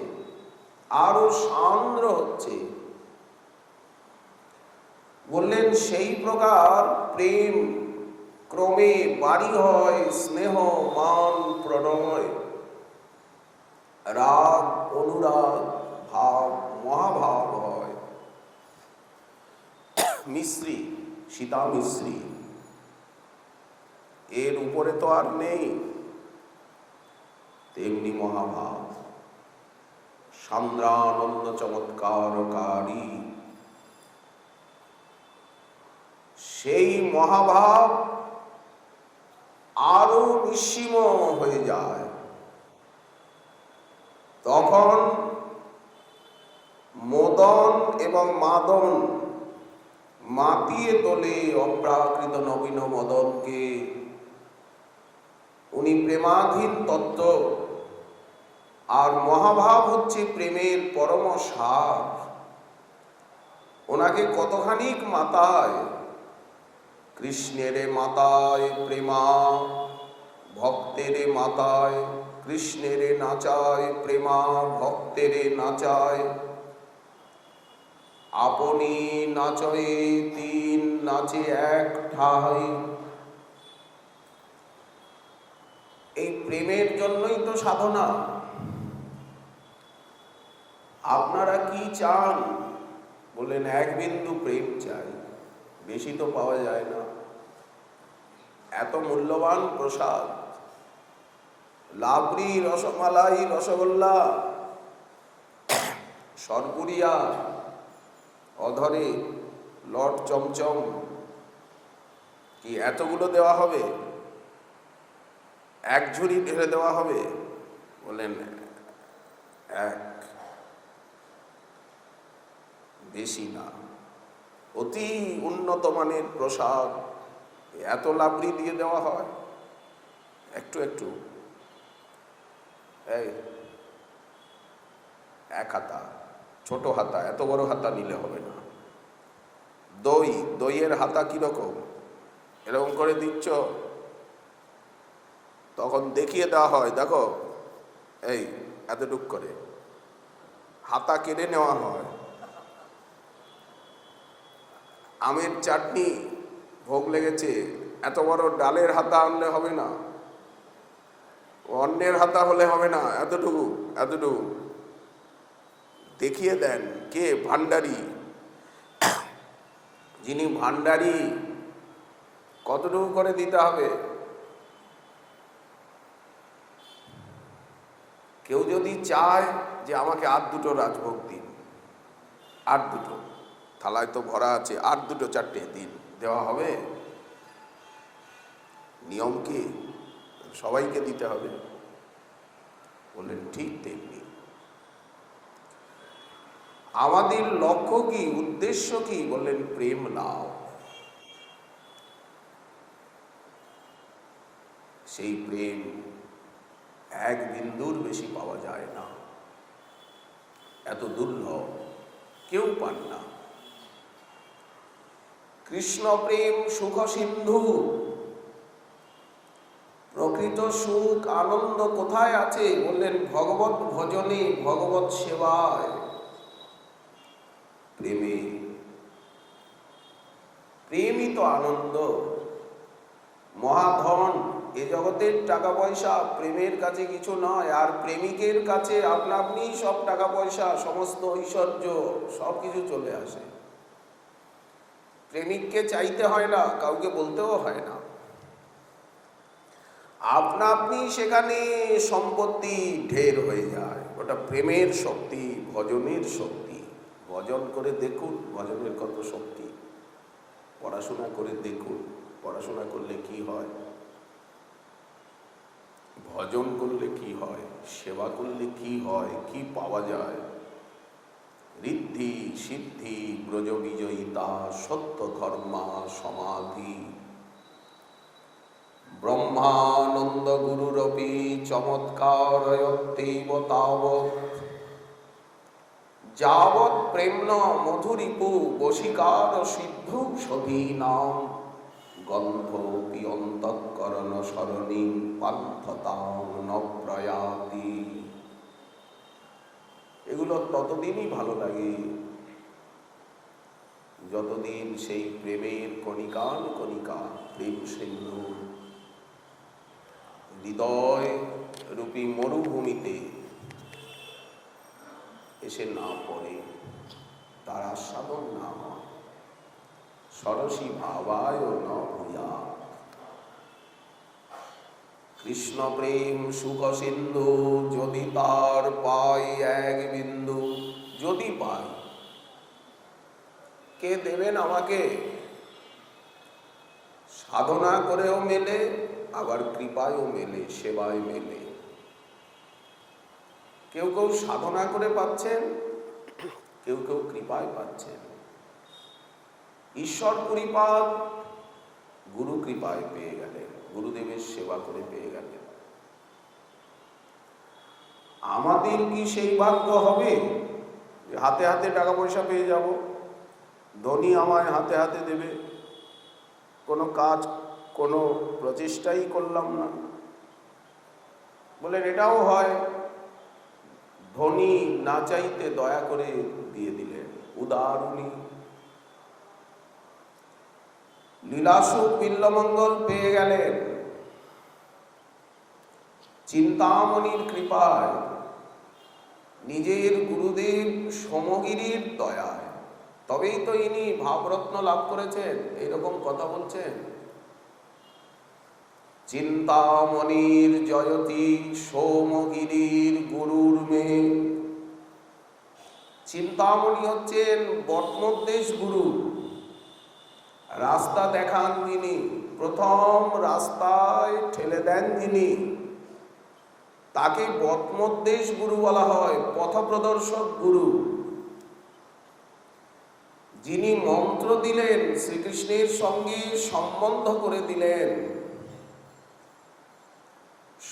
আরো সান্দ্র হচ্ছে। বললেন সেই প্রকার প্রেম ক্রমে বাড়ি হয়, স্নেহ মান প্রণয়, রাগ অনুরাগ ভাব মহাভাব হয়। মিশ্রি, সীতা মিশ্রি, এর উপরে তো আর নেই। তেমনি মহাভাব, সান্দ্রানন্দ চমৎকারকারী। সেই মহাভাব আরো নিঃসীম হয়ে যায়। তখন মদন এবং মাদন মাতিয়ে তোলে অপ্রাকৃত নবীন মদনকে। উনি প্রেমাধীন তত্ত্ব, আর মহাভাব হচ্ছে প্রেমের পরম সার। ওনাকে কতখানিক মাতায়, কৃষ্ণের মাতায় প্রেমা, ভক্তের মাতায় কৃষ্ণের নাচায় প্রেমা, ভক্তের নাচায়। আপনি নাচয়ে তিন, নাচে এক ঠাই। এই প্রেমের জন্যই তো সাধনা। আপনারা কি চান? বললেন এক বিন্দু প্রেম চাই, বেশি তো পাওয়া যায় না। এত মূল্যবান প্রসাদ, লাবড়ি, রসমালাই, রসগোল্লা, সরপুরিয়া, অধরে লট চমচম, কি এতগুলো দেওয়া হবে? এক ঝুড়ি ঢেলে দেওয়া হবে? বলেন এক, বেশি না। অতি উন্নত মানের প্রসাদ, এত লাবড়ি দিয়ে দেওয়া হয়? একটু একটু, এই এক হাতা, ছোট হাতা, এত বড় হাতা নিলে হবে না। দই, দইয়ের হাতা কিরকম? এরকম করে দিচ্ছ, তখন দেখিয়ে দেওয়া হয়, দেখো এই এতটুক করে হাতা কেড়ে নেওয়া হয়। আমের চাটনি ভোগ লেগেছে, এত বড় ডালের হাতা আনলে হবে না, অন্যের হাতা হলে হবে না, এতটুকু এতটুকু দেখিয়ে দেন। কে ভান্ডারী? যিনি ভান্ডারী, কতটুকু করে দিতে হবে? কেউ যদি চায় যে আমাকে আর দুটো রাজভোগ দিন, আর দুটো, থালায় তো ভরা আছে, আর দুটো চারটে দিন, দেওয়া হবে? নিয়ম কি সবাইকে দিতে হবে? বললেন ঠিক তেমনি আমাদের লক্ষ্য কি, উদ্দেশ্য কি? বললেন প্রেম লাভ। সেই প্রেম এক বিন্দুর বেশি পাওয়া যায় না, এত দুর্লভ, কেউ পান না। কৃষ্ণ প্রেম সুখ সিন্ধু। প্রকৃত সুখ আনন্দ কোথায় আছে? বললেন ভগবত ভজনে, ভগবত সেবায়, প্রেমে। প্রেমই তো আনন্দ, মহাধন। এ জগতের টাকা পয়সা প্রেমের কাছে কিছু নয়। আর প্রেমিকের কাছে আপনা আপনি সব টাকা পয়সা, সমস্ত ঐশ্বর্য, সব কিছু চলে আসে। প্রেমিককে চাইতে হয় না, কাউকে বলতেও হয় না, আপনা আপনি সেখানে সম্পত্তি ঢের হয়ে যায়। ওটা প্রেমের শক্তি, ভজনের শক্তি। ভজন করে দেখুন ভজনের কত শক্তি। পড়াশোনা করে দেখুন, পড়াশোনা করলে কি হয়, ভজন করলে কি হয়, সেবা করলে কি হয়, কি পাওয়া যায়। ঋদ্ধি সিদ্ধি ব্রজ বিজয়িতা, সত্য ধর্মা সমাধি, ব্রহ্মানন্দ গুরুরপি চমৎকারয়ত্যৈব তাবৎ, যাবৎ প্রেম্ণ মধুরিপু বশীকার সিদ্ধৌষধীনাম, গন্ধপি অন্তঃকরণ সরণী পান্থতাং ন প্রয়াতি। এগুলো ততদিনই ভালো লাগে যতদিন সেই প্রেমের কণিকান কণিকা, প্রেম সিন্ধু হৃদয় রূপী মরুভূমিতে এসে না পড়ে, তার আস্বাদন না হয়। সরসী ভাবায় ন ভূয়া। কৃষ্ণ প্রেম সুখ সিন্ধু, যদি তার পাই এক বিন্দু, যদি পাই, কে দেবেন আমাকে? সাধনা করেও মেলে, আবার কৃপায়ও মেলে, সেবায় মেলে। কেউ কেউ সাধনা করে পাচ্ছেন, কেউ কেউ কৃপায় পাচ্ছেন। ঈশ্বর পরিপাদ গুরু কৃপায় পেয়ে গেলেন, গুরুদেবের সেবা করে পেয়ে গেলেন। আমাদের কি সেই ভাগ্য হবে যে হাতে হাতে টাকা পয়সা পেয়ে যাব, ধনী আমায় হাতে হাতে দেবে? কোনো কাজ, কোনো প্রচেষ্টাই করলাম না। বলেন এটাও হয়। ধনী না চাইতে দয়া করে দিয়ে দিলেন, উদারুণী। লীলাসুখ বিল্লমঙ্গল পেয়ে গেলেন চিন্তামণির কৃপায়, নিজের গুরুদেব সমগিরির দয়ায়। তবেই তো ইনি ভাবরত্ন লাভ করেছেন। এইরকম কথা বলছেন, চিন্তামণির জয়তি সোমগিরির গুরুর মেয়ে। চিন্তামণি হচ্ছেন বটমদ্দেশ গুরু, রাস্তা দেখান যিনি, প্রথম রাস্তায় ঠেলে দেন যিনি, তাকে বটমদ্দেশ গুরু বলা হয়, পথপ্রদর্শক গুরু। যিনি মন্ত্র দিলেন, শ্রীকৃষ্ণের সঙ্গে সম্বন্ধ করে দিলেন,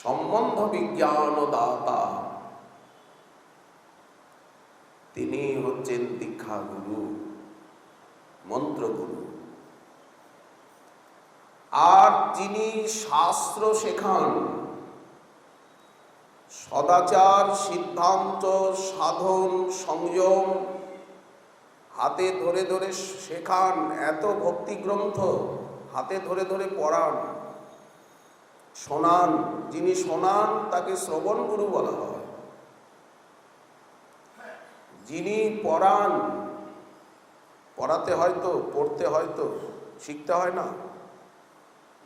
সম্বন্ধ বিজ্ঞান দাতা, তিনি হচ্ছেন দীক্ষা গুরু, মন্ত্রগুরু। আর যিনি শাস্ত্র শেখান, সদাচার, সিদ্ধান্ত, সাধন, সংযম হাতে ধরে ধরে শেখান, এত ভক্তি গ্রন্থ হাতে ধরে ধরে পড়ান, শোনান। যিনি শোনান তাকে শ্রবণ গুরু বলা হয়। যিনি পড়ান, পড়াতে হয়তো, পড়তে হয়তো, শিখতে হয় না,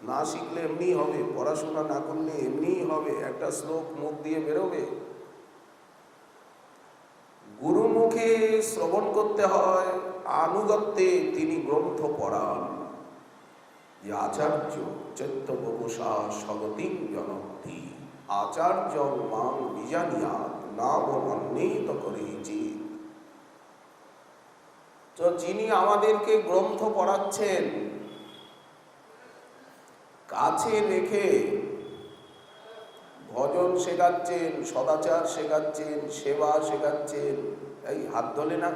না শিখলে এমনি হবে, পড়াশোনা না করলে এমনিই হবে, একটা শ্লোক মুখ দিয়ে বেরোবে। গুরুমুখে শ্রবণ করতে হয়, আনুগত্যে তিনি গ্রন্থ পড়ান। যে আচার্য চৈত্য বপুষা স্বগতিং জনতি, আচার্য মাং বিজানিয়া নাম অন্বিত করেছি। তো যিনি আমাদেরকে গ্রন্থ পড়াচ্ছেন, কাছে রেখে ভজন শেখাচ্ছেন, সদাচার শেখাচ্ছেন, সেবা শেখাচ্ছেন। এই হাত ধরে না,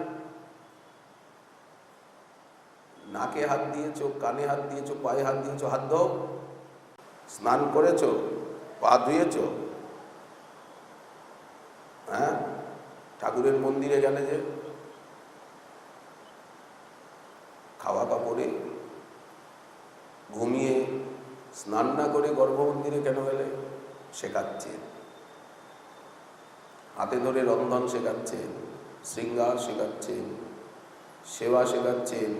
নাকে হাত দিয়েছো, কানে হাত দিয়েছো, পায়ে হাত দিয়েছো, হাত ধো। স্নান করেছো, পা ধুয়েছো, হ্যাঁ, ঠাকুরের মন্দিরে গেলে যে খাওয়া কাপড়ে ঘুমিয়ে স্নান না করে গর্ভমন্দিরে কেন গেলে? শেখাচ্ছেন, হাতে ধরে রন্ধন শেখাচ্ছেন, শৃঙ্গার শেখাচ্ছেন, সেবা শেখাচ্ছেন।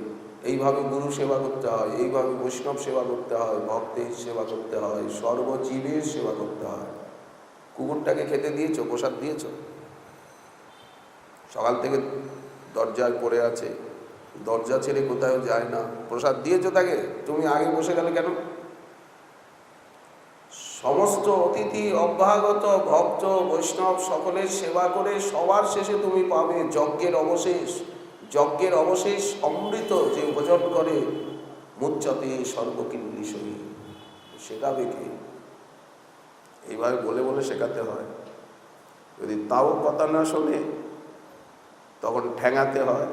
এইভাবে গুরু সেবা করতে হয়, এইভাবে বৈষ্ণব সেবা করতে হয়, ভক্তের সেবা করতে হয়, সর্বজীবের সেবা করতে হয়। কুকুরটাকে খেতে দিয়েছো, প্রসাদ দিয়েছো? সকাল থেকে দরজায় পড়ে আছে, দরজা ছেড়ে কোথাও যায় না, প্রসাদ দিয়েছো তাকে? তুমি আগে বসে গেলে কেন? সমস্ত অতিথি, অভ্যাগত, ভক্ত, বৈষ্ণব সকলের সেবা করে সবার শেষে তুমি পাবে যজ্ঞের অবশেষ। যজ্ঞের অবশেষ অমৃত যে ভোজন করে মুচ্যতে সর্বকিল্বিষয়ী। শেখাবে কে? এইভাবে বলে বলে শেখাতে হয়। যদি তাও কথা না শোনে তখন ঠ্যাঙাতে হয়,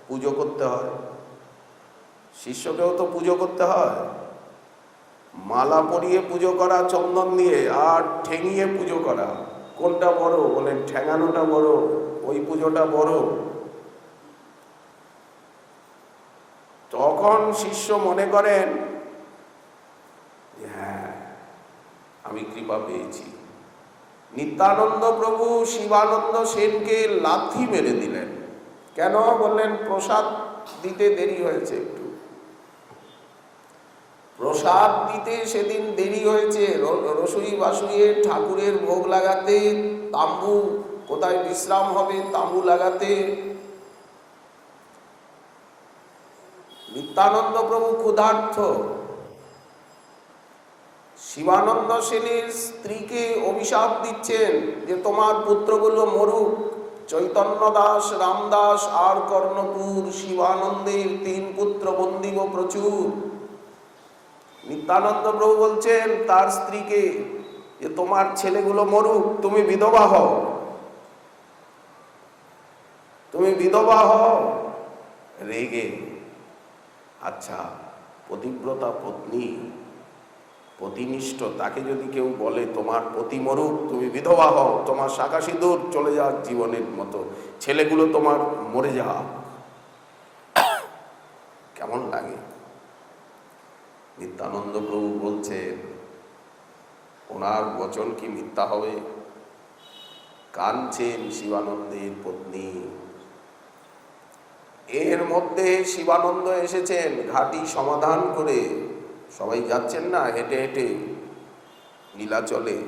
পুজো করতে হয়। শিষ্যকেও তো পুজো করতে হয়। মালা পরিয়ে পুজো করা চন্দন দিয়ে, আর ঠেঙিয়ে পুজো করা, কোনটা বড়? বলেন ঠেঙানোটা বড়, ওই পুজোটা বড়। তখন শিষ্য মনে করেন হ্যাঁ আমি কৃপা পেয়েছি। নিত্যানন্দ প্রভু শিবানন্দ সেনকে লাথি মেরে দিলেন। কেন? বললেন প্রসাদ দিতে দেরি হয়েছে, একটু প্রসাদ দিতে সেদিন দেরি হয়েছে। রসুই বাসুইয়ে ঠাকুরের ভোগ লাগাতে, তাম্বু কোথায় বিশ্রাম হবে তাম্বু লাগাতে। নিত্যানন্দ প্রভু ক্ষুধার্ত। শিবানন্দ সেনের স্ত্রীকে অভিশাপ দিচ্ছেন যে তোমার পুত্রগুলো মরুক। চৈতন্য দাস, রামদাস আর কর্ণপুর, শিবানন্দের 3 পুত্র বন্দিব প্রচুর। নিত্যানন্দ প্রভু বলছেন তার স্ত্রীকে যে তোমার ছেলেগুলো মরুক, তুমি বিধবা হও, তুমি বিধবা হও। রেগে, আচ্ছা পতিব্রতা পত্নী, পতিনিষ্ঠ, তাকে যদি কেউ বলে তোমার পতি মরুক, তুমি বিধবা হও, তোমার শাখা সিঁদুর চলে যাক জীবনের মতো, ছেলেগুলো তোমার মরে যাক, কেমন লাগে? নিত্যানন্দ প্রভু বলছেন ওনার বচন কি মিথ্যা হবে? কাঁদছেন শিবানন্দের পত্নী। এর মধ্যে শিবানন্দ এসেছেন ঘাটি সমাধান করে, সবাই যাচ্ছেন না হেঁটে হেঁটে নীলাচলে,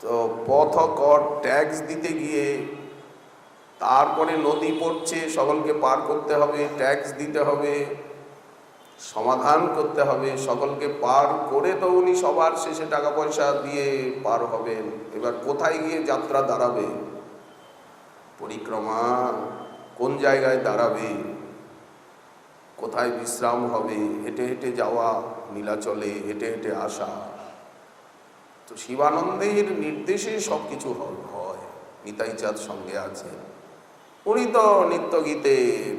তো পথ কর ট্যাক্স দিতে গিয়ে তারপরে নদী পড়ছে, সকলকে পার করতে হবে, ট্যাক্স দিতে হবে, সমাধান করতে হবে, সকলকে পার করে তো উনি সবার শেষে টাকা পয়সা দিয়ে পার হবেন। এবার কোথায় গিয়ে যাত্রা দাঁড়াবে, পরিক্রমা কোন জায়গায় দাঁড়াবে, কোথায় বিশ্রাম হবে, হেঁটে হেঁটে যাওয়া নীলাচলে, হেঁটে হেঁটে আসা। তো শিবানন্দের নির্দেশে সবকিছু হয়। নিতাই চাঁদ সঙ্গে আছেন, উনি তো নিত্য গীতে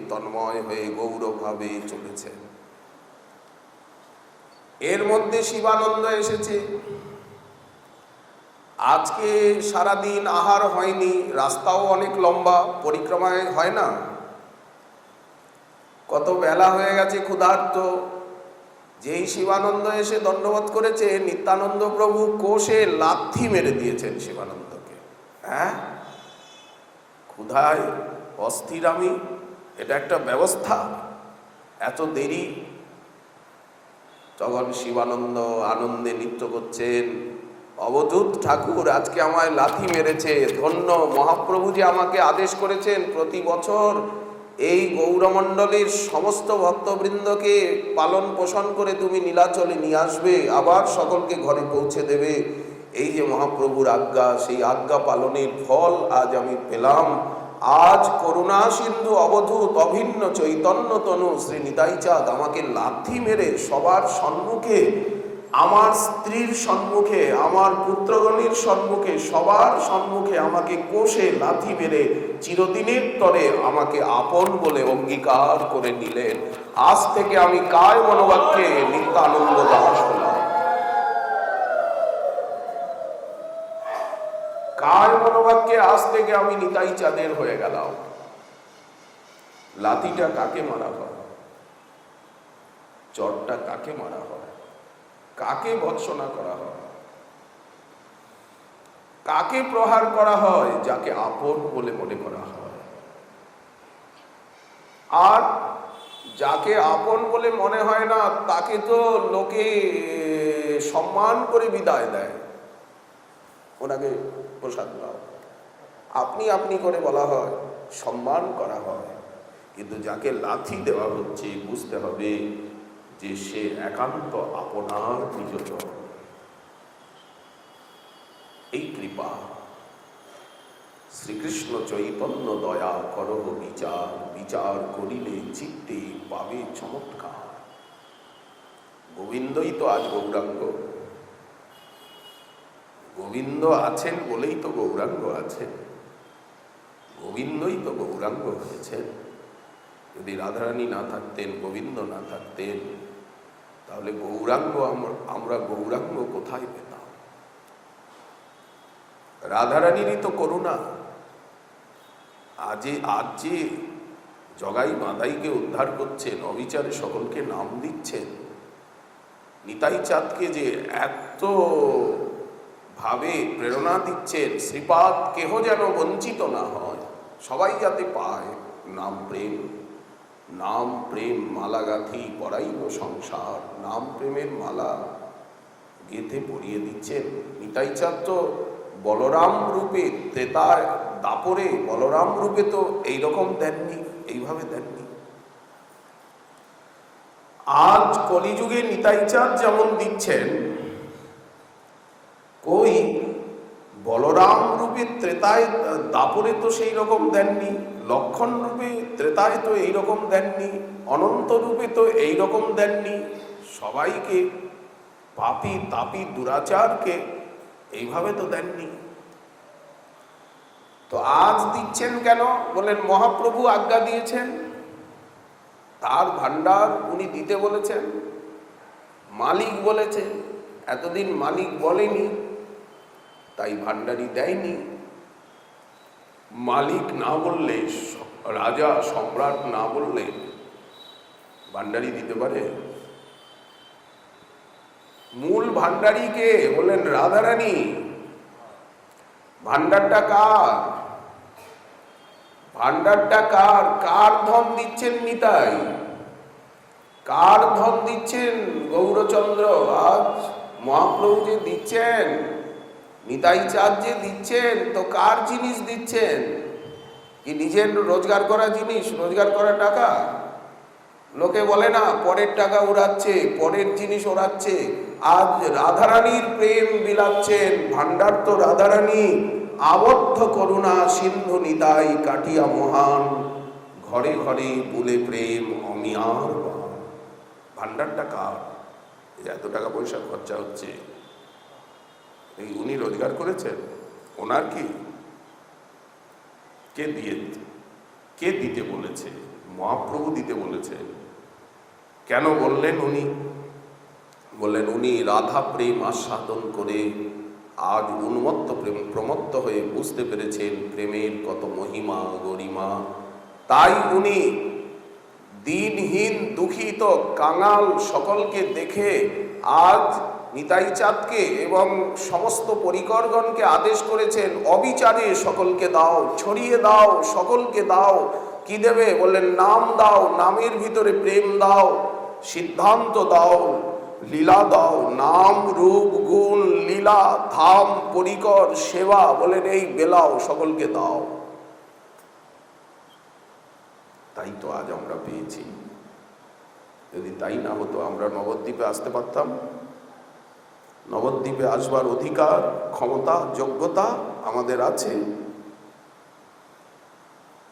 তন্ময় হয়ে গৌরভাবে চলেছেন। এর মধ্যে শিবানন্দ এসেছে। আজকে সারাদিন আহার হয়নি, রাস্তাও অনেক লম্বা, পরিক্রমায় হয় না, কত বেলা হয়ে গেছে, ক্ষুধার্ত। যেই শিবানন্দ এসে দণ্ডবোধ করেছে, নিত্যানন্দ প্রভু কোষে লাথি মেরে দিয়েছেন শিবানন্দকে। হ্যাঁ, ক্ষুধায় অস্থির আমি, এটা একটা ব্যবস্থা, এত দেরি? তখন শিবানন্দ আনন্দে নৃত্য করছেন, অবধূত ঠাকুর আজকে আমায় লাথি মেরেছে, ধন্য মহাপ্রভু যে আমাকে আদেশ করেছেন প্রতি বছর এই গৌরমণ্ডলের সমস্ত ভক্তবৃন্দকে পালন পোষণ করে তুমি নীলাচলে নিয়ে আসবে, আবার সকলকে ঘরে পৌঁছে দেবে। এই যে মহাপ্রভুর আজ্ঞা, সেই আজ্ঞা পালনের ফল আজ আমি পেলাম। আজ করুণা সিন্ধু অবধূত অভিন্ন চৈতন্য তনু শ্রী নিতাই চাঁদ আমাকে লাথি মেরে সবার সম্মুখে, আমার স্ত্রীর সম্মুখে, আমার পুত্রগণের সম্মুখে, সবার সম্মুখে আমাকে কোষে লাথি মেরে চিরদিনের তরে আমাকে আপন বলে অঙ্গীকার করে নিলেন। আজ থেকে আমি কায় মনোবাক্যে নিত্যানন্দ দাস হলাম। কায় মনোবাক্যে আজ থেকে আমি নিতাই চাঁদের হয়ে গেলাম। লাথিটা কাকে মারা হয়, চটটা কাকে মারা হয়, কাকে ভৎসনা করা হয়, কাকে প্রহার করা হয়? যাকে আপন বলে মনে করা হয়। আর যাকে আপন বলে মনে হয় না, তাকে তো লোকে সম্মান করে বিদায় দেয়, ওনাকে প্রসাদ দাও, আপনি আপনি করে বলা হয়, সম্মান করা হয়। কিন্তু যাকে লাথি দেওয়া হচ্ছে, বুঝতে হবে যে সে একান্ত আপনার প্রিয়জন। এই কৃপা শ্রীকৃষ্ণ চৈতন্য দয়া করহ বিচার, বিচার করিলে চিত্তে পাবে চমৎকার। গোবিন্দই তো আজ গৌরাঙ্গ, গোবিন্দ আছেন বলেই তো গৌরাঙ্গ আছেন, গোবিন্দই তো গৌরাঙ্গ হয়েছেন। যদি রাধারানী না থাকতেন, গোবিন্দ না থাকতেন, তাহলে গৌরাঙ্গ আমরা গৌরাঙ্গ কোথায় পেতাম? রাধারানীরই তো করুণা। আজ যে জগাই মাদাইকে উদ্ধার করছেন, অবিচারে সকলকে নাম দিচ্ছেন, নিতাই চাঁদকে যে এত ভাবে প্রেরণা দিচ্ছেন, শ্রীপাদ কেহ যেন বঞ্চিত না হয়, সবাই যাতে পায় নাম প্রেম। নাম প্রেম মালা গাঁথি পরাইব সংসার, নাম প্রেমের মালা গেঁথে পরিয়ে দিচ্ছেন। নিতাই চাঁদ তো বলরাম রূপে, ত্রেতায় দাপরে বলরাম রূপে তো এইরকম দেননি, এইভাবে দেননি। আজ কলিযুগে নিতাই চাঁদ যেমন দিচ্ছেন, কই বলরাম রূপে ত্রেতায় দাপরে তো সেই রকম দেননি, লক্ষণ রূপে ত্রেতায় তো এইরকম দেননি, অনন্ত রূপে তো এইরকম দেননি। সবাইকে, পাপী তাপী দুরাচারকে এইভাবে তো দেননি। তো আজ দিচ্ছেন কেন? বলেন মহাপ্রভু আজ্ঞা দিয়েছেন, তার ভান্ডার উনি দিতে বলেছেন, মালিক বলেছে। এতদিন মালিক বলেনি, তাই ভান্ডারি দেয়নি। মালিক না বললে, রাজা সম্রাট না বললে ভান্ডারি দিতে পারে? মূল ভান্ডারি কে? বললেন রাধারানী। ভান্ডারটা কার? ভান্ডারটা কার? কার ধন দিচ্ছেন নিতাই? কার ধন দিচ্ছেন গৌরচন্দ্র? আজ মহাপ্রভু যে দিচ্ছেন, নিতাই চাঁদ যে দিচ্ছেন, তো কার জিনিস দিচ্ছেন? কি নিজের রোজগার করা জিনিস, রোজগার করা টাকা? লোকে বলে না পরের টাকা উড়াচ্ছে, পরের জিনিস ওড়াচ্ছে। আজ রাধারানীর প্রেম বিলাচ্ছেন। ভান্ডার তো রাধারানী। আবদ্ধ করুণা সিন্ধু নিতাই কাটিয়া মহান, ঘরে ঘরে বুলে প্রেম অমিয়ার বান। ভান্ডারটা কার? এত টাকা পয়সা খরচা হচ্ছে, এই উনি রোজগার করেছেন? ওনার কি? কে দিয়ে, কে দিতে বলেছে? মহাপ্রভু দিতে বলেছে। কেন বললেন উনি? বললেন উনি রাধা প্রেম আস্বাদন করে আজ উন্মত্ত প্রেম প্রমত্ত হয়ে বুঝতে পেরেছেন প্রেমের কত মহিমা গরিমা। তাই উনি দিনহীন দুঃখিত কাঙাল সকলকে দেখে আজ নিতাই চাঁদকে এবং সমস্ত পরিকরগণকে আদেশ করেছেন, অবিচারে সকলকে দাও, ছড়িয়ে দাও, সকলকে দাও। কি দেবে? বললেন নাম দাও, নামের ভিতরে প্রেম দাও, সিদ্ধান্ত দাও, লীলা দাও। নাম রূপ গুণ লীলা ধাম পরিকর সেবা, বলেন এই বেলাও, সকলকে দাও। তাই তো আজ আমরা পেয়েছি। যদি তাই না হতো আমরা নবদ্বীপে আসতে পারতাম? নবদ্বীপে আসবার অধিকার, ক্ষমতা, যোগ্যতা আমাদের আছে।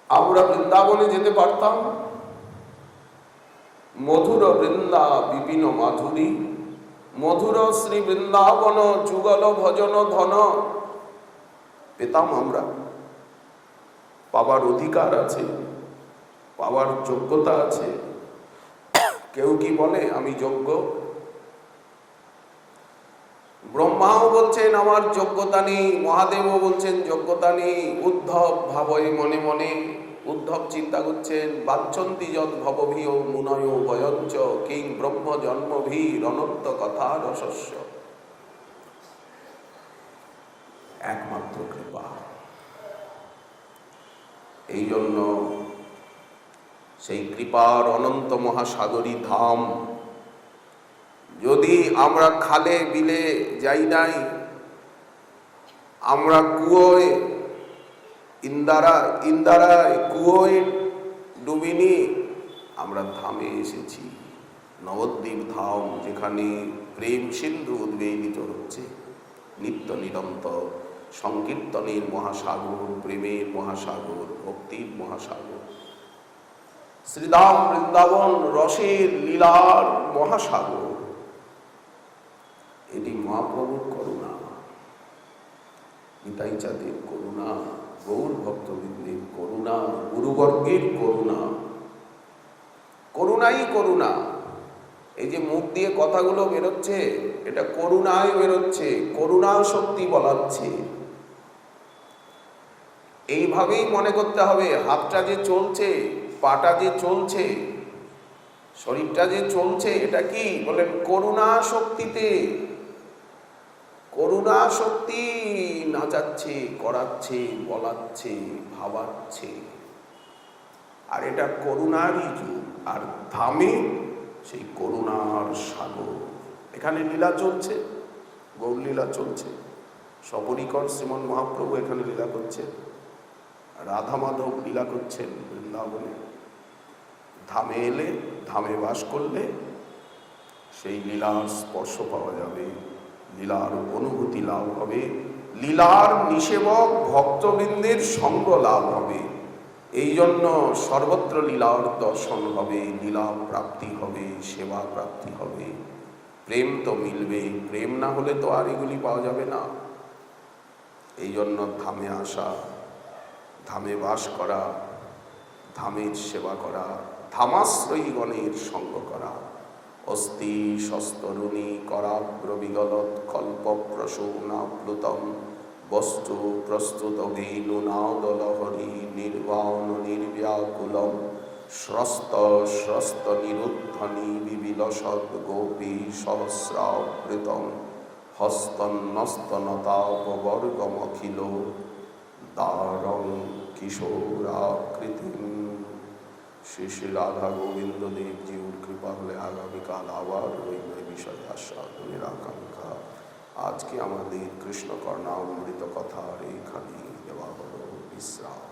আমরা বৃন্দাবনে যেতে পারতাম। মধুর বৃন্দা বিপিন মাধুরী, মধুর শ্রী বৃন্দাবন যুগল ভজন ধন পেতাম আমরা। পাবার অধিকার আছে, পাওয়ার যোগ্যতা আছে। কেউ কি বলে আমি যোগ্য? ব্রহ্মাও বলছেন আমার যোগ্যতা নেই, মহাদেবও বলছেন যোগ্যতা নেই। উদ্ধব ভাবয়ে মনে মনে, উদ্ধব চিন্তা করছেন বাঞ্ছন্তি যৎ ভবভিও মুনয় বয়ঞ্চ কিং ব্রহ্ম জন্মভীর অনন্ত কথা রসস্য। একমাত্র কৃপা। এই জন্য সেই কৃপার অনন্ত মহাসাগরী ধাম যদি আমরা খালে বিলে যাই নাই, আমরা কুয়োয় ইন্দারায় কুয়োয় ডুবিনি, আমরা ধামে এসেছি। নবদ্বীপ ধাম, যেখানে প্রেম সিন্ধু উদ্বেলিত হচ্ছে নিত্য নিরন্তর। সংকীর্তনের মহাসাগর, প্রেমের মহাসাগর, ভক্তির মহাসাগর। শ্রীধাম বৃন্দাবন রসের লীলার মহাসাগর। এটি মহাপ্রভুর করুণা, নিতাই চাঁদের করুণা, গৌর ভক্তবৃন্দের করুণা, গুরুবর্গের করুণা। করুণাই করুণা। এই যে মুখ দিয়ে কথাগুলো বেরোচ্ছে, এটা করুণায় বেরোচ্ছে, করুণা শক্তি বলাচ্ছে। এইভাবেই মনে করতে হবে। হাতটা যে চলছে, পাটা যে চলছে, শরীরটা যে চলছে, এটা কি? বলেন করুণা শক্তিতে। করুণা শক্তি নাচাচ্ছে, করাচ্ছে, বলাচ্ছে, ভাবাচ্ছে। আর এটা করুণারই যুগ। আর ধামে সেই করুণার সাগর। এখানে লীলা চলছে, গৌর লীলা চলছে। সপরিকর শ্রীমন মহাপ্রভু এখানে লীলা করছে, রাধা মাধব লীলা করছেন বৃন্দাবনে। ধামে এলে, ধামে বাস করলে সেই লীলার স্পর্শ পাওয়া যাবে, লীলার অনুভূতি লাভ হবে, লীলার নিষেবক ভক্তবৃন্দের সঙ্গ লাভ হবে। এই জন্য সর্বত্র লীলার দর্শন হবে, লীলা প্রাপ্তি হবে, সেবা প্রাপ্তি হবে। প্রেম তো মিলবে, প্রেম না হলে তো আর এগুলি পাওয়া যাবে না। এই জন্য ধামে আসা, ধামে বাস করা, ধামের সেবা করা, ধামাশ্রয়ীগণের সঙ্গ করা। অস্তি শস্তরুণী করাগ্র বিগলত কল্প প্রসূনাপ্লুতম বস্তু প্রস্তুত ভেনুনাদলহরি নির্বাণ নির্ব্যাকুলম স্রস্ত স্রস্ত নিরুদ্ধনি বিবিলসদ গোপী সহস্রাবৃতম হস্তন্নস্তনতাপবর্গমখিল দারং কিশোরাকৃতিম। শ্রী শ্রী রাধা গোবিন্দ দেবজিউর কৃপা হলে আগামীকাল আবার ওই বিষয়ে আস্বাদনের আকাঙ্ক্ষা। আজকে আমাদের কৃষ্ণ কর্ণামৃত কথার এইখানেই দেওয়া হলো বিশ্রাম।